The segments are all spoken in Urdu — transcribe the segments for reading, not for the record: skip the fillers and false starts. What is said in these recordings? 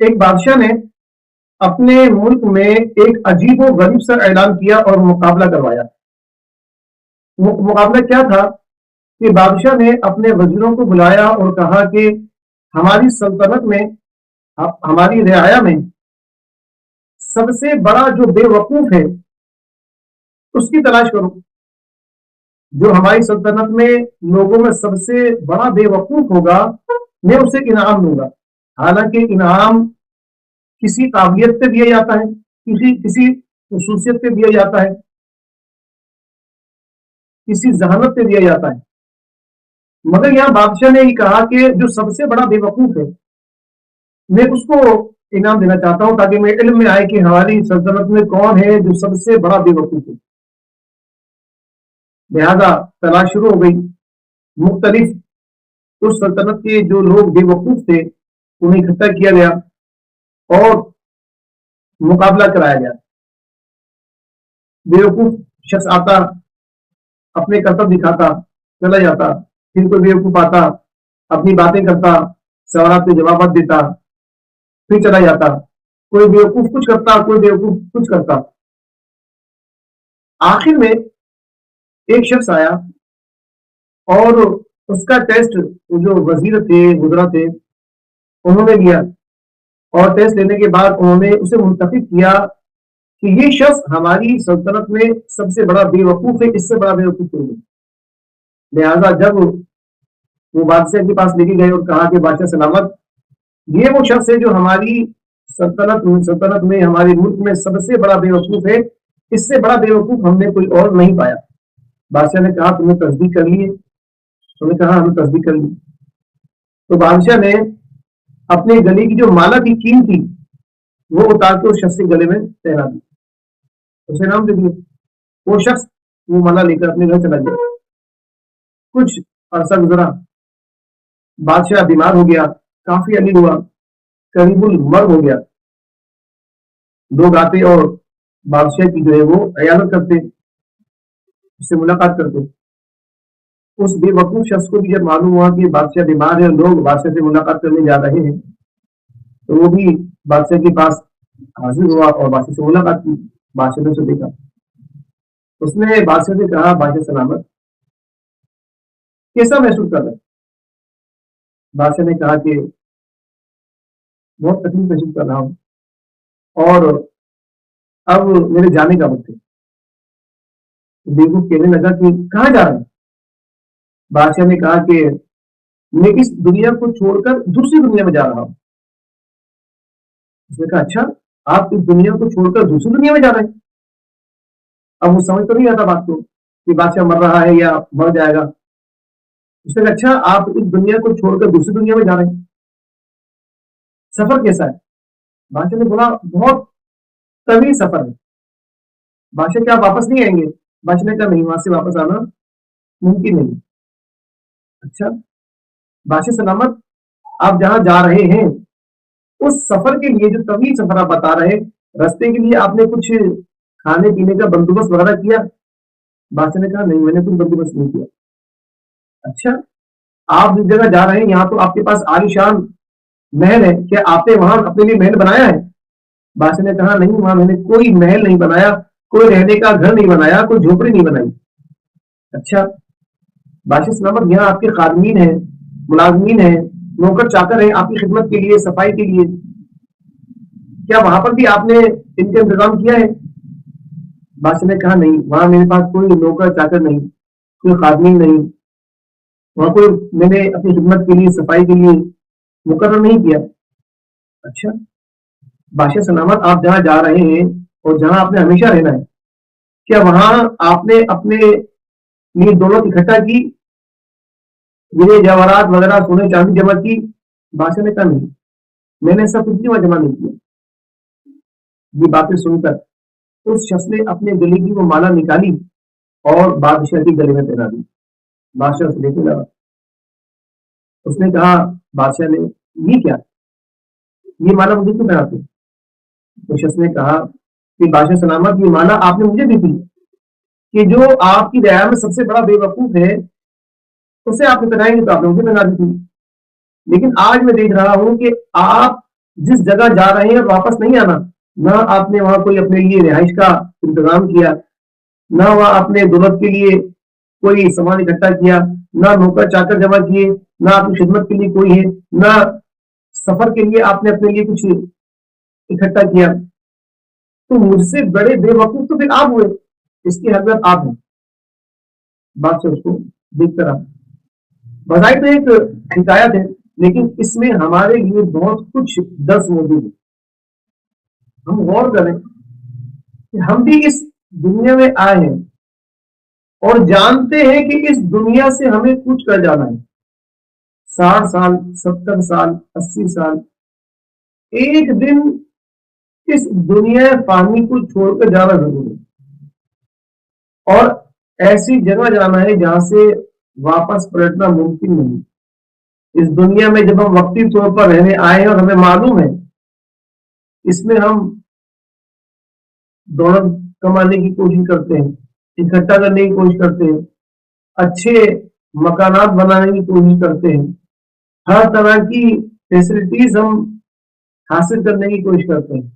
ایک بادشاہ نے اپنے ملک میں ایک عجیب و غریب سا اعلان کیا اور مقابلہ کروایا۔ مقابلہ کیا تھا کہ بادشاہ نے اپنے وزیروں کو بلایا اور کہا کہ ہماری سلطنت میں، ہماری رعایا میں سب سے بڑا جو بے وقوف ہے اس کی تلاش کرو۔ جو ہماری سلطنت میں لوگوں میں سب سے بڑا بے وقوف ہوگا میں اسے انعام دوں گا۔ حالانکہ انعام کسی قابلیت پہ دیا جاتا ہے، کسی خصوصیت پہ دیا جاتا ہے، کسی ذہانت پہ دیا جاتا ہے، مگر یہاں بادشاہ نے یہ کہا کہ جو سب سے بڑا بے وقوف ہے میں اس کو انعام دینا چاہتا ہوں، تاکہ میرے علم میں آئے کہ ہماری سلطنت میں کون ہے جو سب سے بڑا بے وقوف ہے۔ لہذا تلاش شروع ہو گئی، مختلف اس سلطنت کے جو لوگ بے وقوف تھے انہیں اکٹھا کیا گیا اور مقابلہ کرایا گیا۔ بے وقوف شخص آتا، اپنے کرتب دکھاتا، چلا جاتا، پھر کوئی بے وقوف آتا، اپنی باتیں کرتا، سوالات کے جوابات دیتا، پھر چلا جاتا۔ کوئی بے وقوف کچھ کرتا، کوئی بے وقوف کچھ کرتا۔ آخر میں ایک شخص آیا اور اس کا ٹیسٹ جو وزیر تھے، وزراء تھے، انہوں نے لیا، اور ٹیسٹ لینے کے بعد انہوں نے اسے منتخب کیا کہ یہ شخص ہماری سلطنت میں سب سے بڑا بے وقوف ہے، اس سے بڑا بے وقوف کوئی نہیں۔ لہذا جب وہ بادشاہ کے پاس لے کے گئے اور کہا کہ بادشاہ سلامت، یہ وہ شخص ہے جو ہماری سلطنت میں، ہمارے ملک میں سب سے بڑا بے وقوف ہے، اس سے بڑا بے وقوف ہم نے کوئی اور نہیں پایا۔ بادشاہ نے کہا تم نے تصدیق کر لی ہے؟ انہوں نے کہا ہم نے تصدیق کر لی۔ تو بادشاہ نے اپنے گلے کی جو مالا کی قیمت تھی وہ اتار کے اس شخص کے گلے میں پہنا دی، اسے نام دے دیا۔ وہ شخص وہ مالا لے کر اپنے گھر چلا گیا۔ کچھ عرصہ گزرا، بادشاہ بیمار ہو گیا، کافی علی ہوا، قریب المرگ ہو گیا۔ لوگ آتے اور بادشاہ کی جو ہے وہ عیادت کرتے، اس سے ملاقات کرتے۔ اس بے وقوف شخص کو بھی جب معلوم ہوا کہ بادشاہ بیمار ہے اور لوگ بادشاہ سے ملاقات کرنے جا رہے ہیں، تو وہ بھی بادشاہ کے پاس حاضر ہوا اور بادشاہ سے ملاقات کی۔ بادشاہ نے اسے دیکھا، اس نے بادشاہ سے کہا بادشاہ سلامت، کیسا محسوس کر رہا ہے؟ بادشاہ نے کہا کہ بہت تکلیف محسوس کر رہا ہوں، اور اب میرے جانے کا وقت ہے۔ بیوقوف کہنے لگا کہ کہاں جا رہے ہیں؟ بادشاہ نے کہا کہ میں اس دنیا کو چھوڑ کر دوسری دنیا میں جا رہا ہوں۔ اس نے کہا اچھا، آپ اس دنیا کو چھوڑ کر دوسری دنیا میں جا رہے ہیں؟ اب وہ سمجھ تو نہیں آتا بات کو کہ بادشاہ مر رہا ہے یا مر جائے گا۔ اس نے کہا اچھا، آپ اس دنیا کو چھوڑ کر دوسری دنیا میں جا رہے ہیں، سفر کیسا ہے؟ بادشاہ نے بولا بہت طویل سفر ہے۔ بادشاہ کیا آپ واپس نہیں آئیں گے؟ بادشاہ نے کہا نہیں، وہاں سے واپس آنا ممکن نہیں۔ اچھا، بادشاہ سلامت، آپ جہاں جا رہے ہیں اس سفر کے لیے، جو طویل سفر آپ بتا رہے ہیں، رستے کے لیے آپ نے کچھ کھانے پینے کا بندوبست وغیرہ کیا؟ بادشاہ نے کہا نہیں، میں نے کوئی بندوبست نہیں کیا۔ اچھا، آپ جس جگہ جا رہے ہیں یہاں تو آپ کے پاس عالیشان محل ہے، کیا آپ نے وہاں اپنے لیے محل بنایا ہے؟ بادشاہ نے کہا نہیں، وہاں میں نے کوئی محل نہیں بنایا، کوئی رہنے کا گھر نہیں بنایا، کوئی جھوپڑی نہیں بنائی۔ اچھا، بادشاہ سلامت، یہاں آپ کے خادمین ہیں، ملازمین ہیں، نوکر چاکر ہیں آپ کی خدمت کے لیے، صفائی کے لیے، کیا وہاں پر بھی آپ نے ان کا انتظام کیا ہے؟ بادشاہ نے کہا نہیں، وہاں میرے پاس کوئی نوکر چاکر نہیں، کوئی خادمین نہیں، وہاں کوئی میں نے اپنی خدمت کے لیے، صفائی کے لیے مقرر نہیں کیا۔ اچھا، بادشاہ سلامت، آپ جہاں جا رہے ہیں اور جہاں آپ نے ہمیشہ رہنا ہے، کیا وہاں آپ نے اپنے لیے دولت اکٹھا کی، یہ جواہرات وغیرہ، سونے چاندی جمع کی؟ بادشاہ نے کہا نہیں، میں نے ایسا کچھ بھی وہاں جمع نہیں کیا۔ یہ باتیں سن کر اس شخص نے اپنے گلے کی وہ مالا نکالی اور بادشاہ کے گلے میں پہنا دی۔ بادشاہ اسے دیکھنے لگا، اس نے کہا بادشاہ نے یہ کیا، یہ مالا مجھے کیوں پہناتے؟ اس شخص نے کہا کہ بادشاہ سلامت، یہ مالا آپ نے مجھے دی تھی کہ جو آپ کی رعایا میں سب سے بڑا بے وقوف ہے اسے آپ نے پہنائیں گے، تو آپ نے مجھے پہنا دی تھی، لیکن آج میں دیکھ رہا ہوں کہ آپ جس جگہ جا رہے ہیں واپس نہیں آنا، نہ آپ نے وہاں کوئی اپنے لیے رہائش کا انتظام کیا، نہ وہاں اپنے دولت کے لیے کوئی سامان اکٹھا کیا، نہ نوکر چاکر جمع کیے، نہ اپنی خدمت کے لیے کوئی ہے، نہ سفر کے لیے آپ نے اپنے لیے کچھ اکٹھا کیا، تو مجھ سے بڑے بے وقوف تو پھر آپ ہوئے، اس کی حضرت آپ ہیں۔ بات سے اس کو دیکھتا رہا، بظاہر تو ایک حکایت ہے، لیکن اس میں ہمارے لیے بہت کچھ درس موجود ہے۔ ہم غور کریں کہ ہم بھی اس دنیا میں آئے ہیں اور جانتے ہیں کہ اس دنیا سے ہمیں کچھ کر جانا ہے، 60 سال، 70 سال، 80 سال، ایک دن اس دنیا فانی کو چھوڑ کر جانا ضرور ہے، اور ایسی جگہ جانا ہے جہاں سے واپس پلٹنا ممکن نہیں۔ اس دنیا میں جب ہم وقتی طور پر رہنے آئے ہیں اور ہمیں معلوم ہے اس میں ہم دولت کمانے کی کوشش کرتے ہیں، اکٹھا کرنے کی کوشش کرتے ہیں، اچھے مکانات بنانے کی کوشش کرتے ہیں، ہر طرح کی فیسلٹیز ہم حاصل کرنے کی کوشش کرتے ہیں،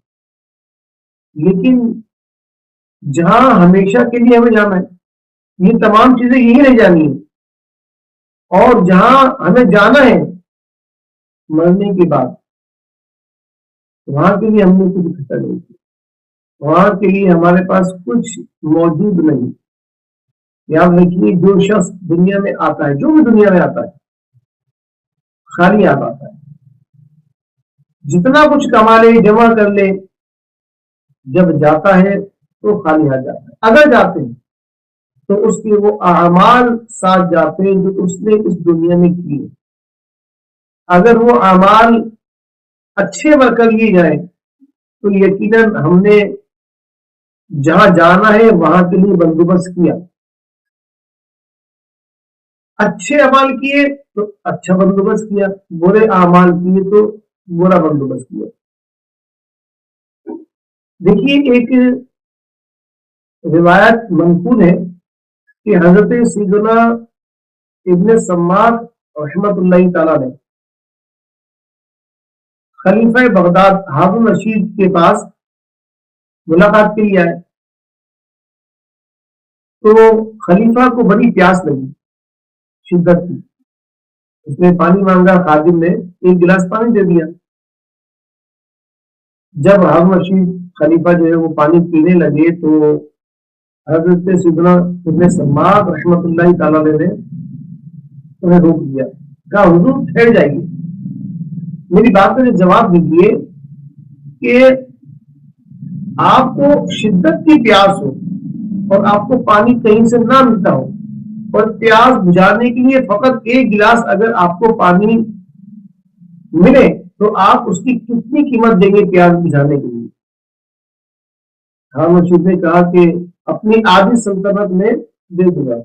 لیکن جہاں ہمیشہ کے لیے ہمیں جانا ہے یہ تمام چیزیں یہی رہ جانی ہیں، اور جہاں ہمیں جانا ہے مرنے کے بعد وہاں کے لیے ہم نے کچھ اکٹھا نہیں کیا، وہاں کے لیے ہمارے پاس کچھ موجود نہیں۔ یاد رکھیے جو شخص دنیا میں آتا ہے، جو بھی دنیا میں آتا ہے، خالی آتا ہے، جتنا کچھ کما لے جمع کر لے، جب جاتا ہے تو خالی آ جاتا ہے۔ اگر جاتے ہیں تو اس کے وہ اعمال ساتھ جاتے ہیں جو اس نے اس دنیا میں کیے، اگر وہ اعمال اچھے کر لیے جائیں تو یقیناً ہم نے جہاں جانا ہے وہاں کے لیے بندوبست کیا، اچھے اعمال کیے تو اچھا بندوبست کیا، برے اعمال کیے تو برا بندوبست کیا۔ دیکھیے ایک روایت منقول ہے کہ حضرت سیدنا ابن سماک رحمت اللہ تعالی نے خلیفہ بغداد ہارون رشید کے پاس ملاقات کے لیے آئے، تو خلیفہ کو بڑی پیاس لگی، شدت کی، اس نے پانی مانگا، خادم نے ایک گلاس پانی دے دیا۔ جب ہارون رشید خلیفہ جو ہے وہ پانی پینے لگے تو حضرت سیدنا ابن سماک رحمت اللہ تعالی نے انہیں روک دیا، کہا حضور ٹھہر جائیے، میری بات میں جواب دیجیے کہ آپ کو شدت کی پیاس ہو اور آپ کو پانی کہیں سے نہ ملتا ہو، اور پیاس بجھانے کے لیے فقط ایک گلاس اگر آپ کو پانی ملے تو آپ اس کی کتنی قیمت دیں گے پیاس بجھانے کے لیے؟ ہارون رشید نے کہا کہ اپنی آدھی سلطنت میں دے دوں گا۔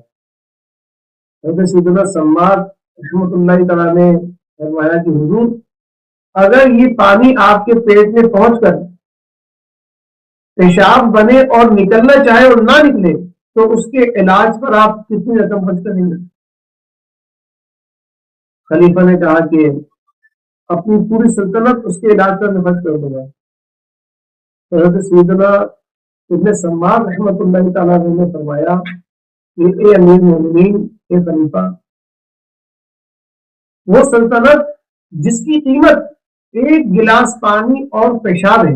حضرت سیدنا سماک رحمت اللہ تعالیٰ نے فرمایا کہ حضور اگر یہ پانی آپ کے پیٹ میں پہنچ کر پیشاب بنے اور نکلنا چاہے اور نہ نکلے تو اس کے علاج پر آپ کتنی رقم خرچ کریں گے؟ خلیفہ نے کہا کہ اپنی پوری سلطنت اس کے علاج پر خرچ کر دوں گا۔ حضرت سیدنا ابن سماک رحمت اللہ تعالیٰ نے فرمایا کہ اے امیر مومنین، اے خلیفہ، وہ سلطنت جس کی قیمت ایک گلاس پانی اور پیشاب ہے،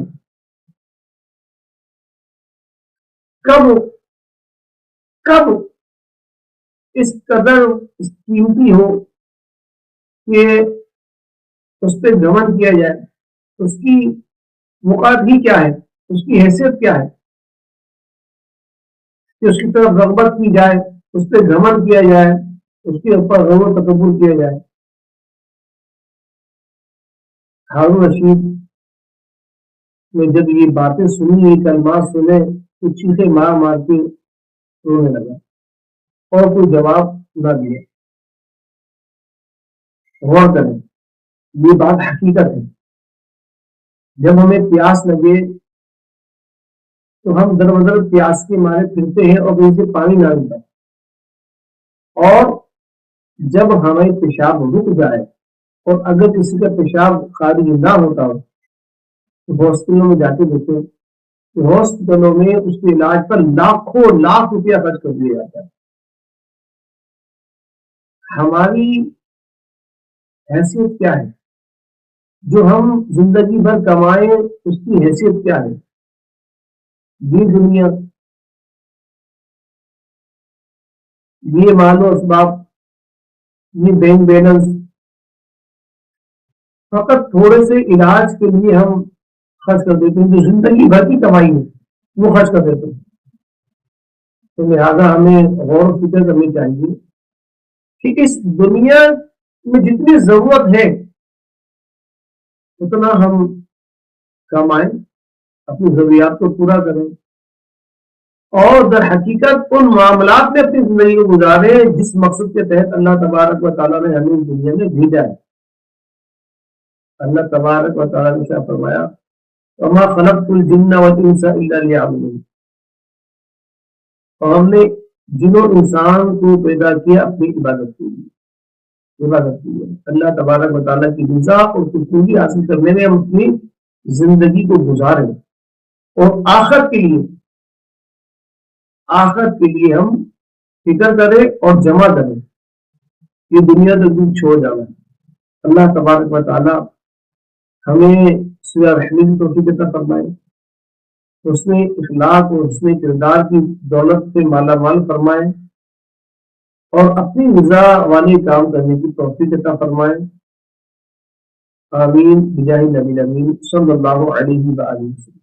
کب کب اس قدر قیمتی ہو کہ اس پہ گھمنڈ کیا جائے، اس کی مقادی کیا ہے، اس کی حیثیت کیا ہے کہ اس کی طرف رغبت کی جائے، اس پہ گھمنڈ کیا جائے، اس کے اوپر غرور و تکبر کیا جائے۔ ہارون رشید نے جب یہ باتیں سنی، یہ کلمات سنے تو چیخے مار مار کے رونے لگا اور کوئی جواب نہ دیا۔ غور کریں، یہ بات حقیقت ہے، جب ہمیں پیاس لگے تو ہم در بدر پیاس کے مارے پھرتے ہیں اور کہیں سے پانی نہ ملتا، اور جب ہمیں پیشاب رک جائے اور اگر کسی کا پیشاب خارج نہ ہوتا ہو ہاسپٹلوں میں جا کے دیکھیں، ہاسپٹلوں میں اس کے علاج پر لاکھوں لاکھ روپیہ خرچ کر دیا جاتا ہے. ہماری حیثیت کیا ہے؟ جو ہم زندگی بھر کمائیں اس کی حیثیت کیا ہے؟ یہ دنیا، یہ مال و اسباب، یہ بینک بیلنس، فقط تھوڑے سے علاج کے لیے ہم خرچ کر دیتے ہیں. جو زندگی بھر کی کمائی ہے وہ خرچ کر دیتے ہیں. تو لہٰذا ہمیں غور و فکر کرنی چاہیے کہ اس دنیا میں جتنی ضرورت ہے اتنا ہم کمائیں، اپنی ضروریات کو پورا کریں، اور در حقیقت ان معاملات میں اپنی زندگی کو گزارے جس مقصد کے تحت اللہ تبارک و تعالیٰ نے ہمیں اس دنیا میں بھیجا ہے. اللہ تبارک و تعالیٰ نے کیا فرمایا؟ وما خلقت الجن والانس الا ليعبدون. اور ہم نے جن و انسان کو پیدا کیا اپنی عبادت کے لیے، عبادت کے لیے اللہ تبارک و تعالیٰ کی رضا اور خوشنودی حاصل کرنے میں ہم اپنی زندگی کو گزاریں، اور آخرت کے لیے، آخرت کے لیے ہم فکر کریں اور جمع کریں. یہ دنیا تو دن چھوڑ جانا ہے. اللہ تبارک و تعالیٰ ہمیں سویا رحمی کی توفیق عطا فرمائے، اس نے اخلاق اور اس نے کردار کی دولت سے مالا مال فرمائے، اور اپنی رضا والے کام کرنے کی توفیق عطا فرمائے. آمین بجاہ نبی امین صلی اللہ علیہ وآلہ وسلم.